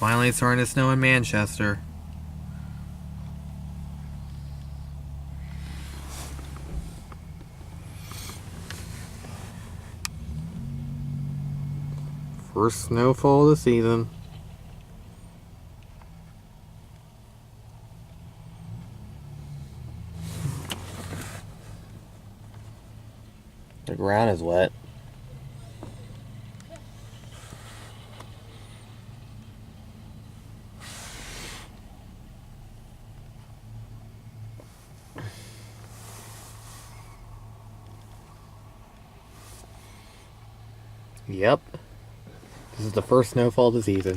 finally starting to snow in Manchester. First snowfall of the season. The ground is wet. Yep. This is the first snowfall of the season.